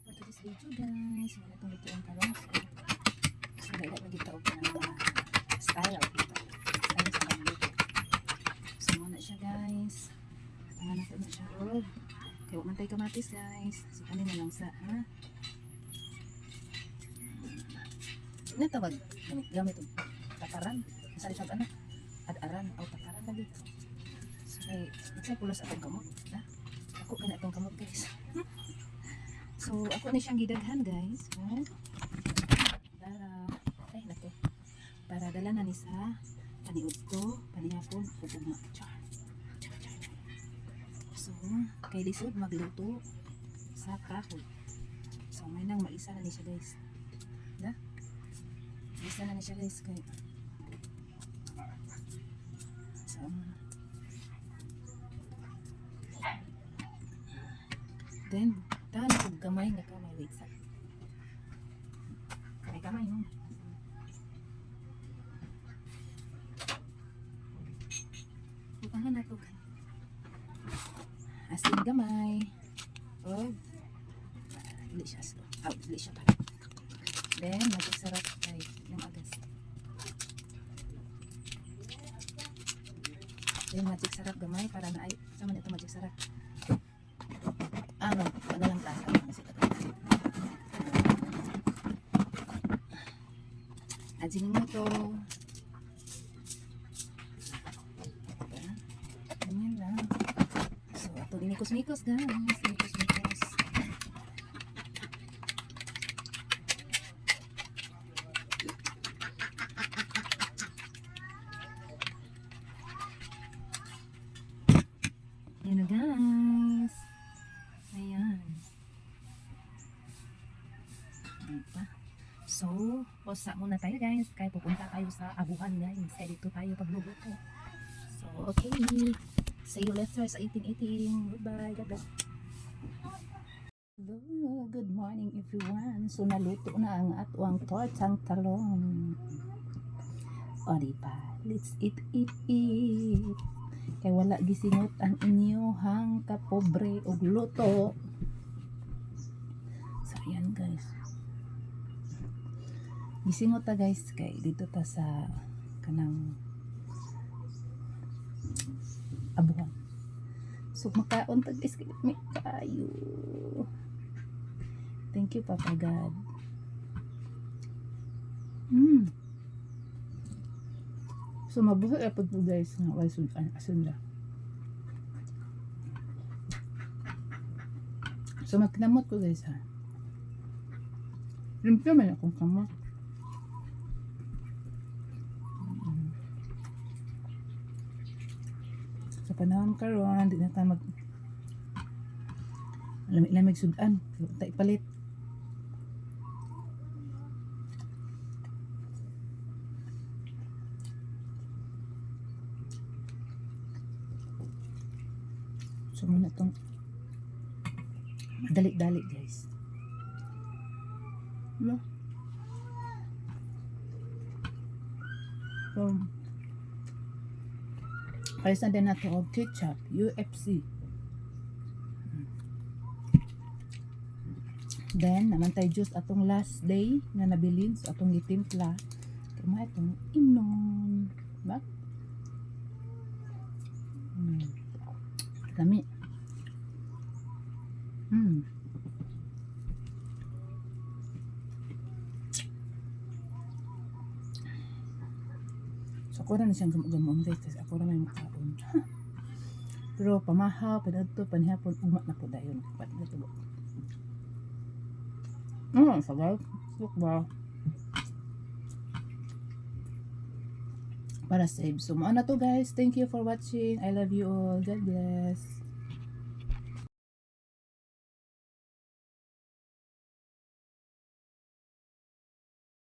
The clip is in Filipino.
for today's video guys. Wala itong lutuan ka lang. So, dahil na dito ako ng mga style dito. Style sa pagluto. So, muna siya guys. Tangan natin na siya. Kaya huwag mantay kamatis guys. So, kanin na lang sa, ha? Natawag. Gamit ito. Takaran. Masali siya anak. Ad-aran. O takaran lagi. So, kaya pulos akong kamot. Ha? Ako ka na itong kamot guys. So, ako na siyang gidaghan guys. Para dala na ni sa paniudto, panihapon, ugma. So, kay lisod magluto sa kahoy. So, may nang maisa na ni siya guys. Da? Maisa na ni siya guys. Kay so, then, tahan ko gamay nga kamay. Wait sa. Kamay no. Tahan na to. Asin gamay. Oh. Dili siya asin. Dili siya pa. Then, magsarap kay yung agas. Then, magic sarap gamay para na ay sama nito magic sarap. Ano, ano lang tayo kasi ajin mo to. Ganyan lang. So, ito inikos-mikos guys. Inikos-mikos. Yan na guys. Ayan. Diba? So, posa muna tayo guys. Kaya pupunta tayo sa abuhan guys. Kaya dito tayo pagluluto. So, okay. See you later sa 1818. Goodbye. God bless. Hello. Good morning everyone. So, naluto na ang atuang tortang talong. O, diba? Let's eat. Kaya wala gisingot ang inyohang kapobre og luto. So, ayan guys. Gisingot ta guys. Kay dito ta sa kanang abuhan. So, makaon ta guys. May kayo. Thank you, Papa God. So, mabuhay po guys nga wala asunda. So, magkinamot ko guys ha. Limpyo man akong kamot. Sa panahon karon di na ta mag lamig sudan. Ta ipalit. So, muna itong dali-dali guys. Diba? So, palisan din natin og ketchup, UFC. Then, naman tayo juice atong last day nga nabilin. So, atong gitimpla. Kaya itong inon. Diba? Dami. So, ako na siyang gamon guys. Kasi ako na may makaon. Pero, pamahaw, panadto, panihapon, umat na po dayon. Panadto. Sabaw. Look ba? Para save. So, maana to guys. Thank you for watching. I love you all. God bless.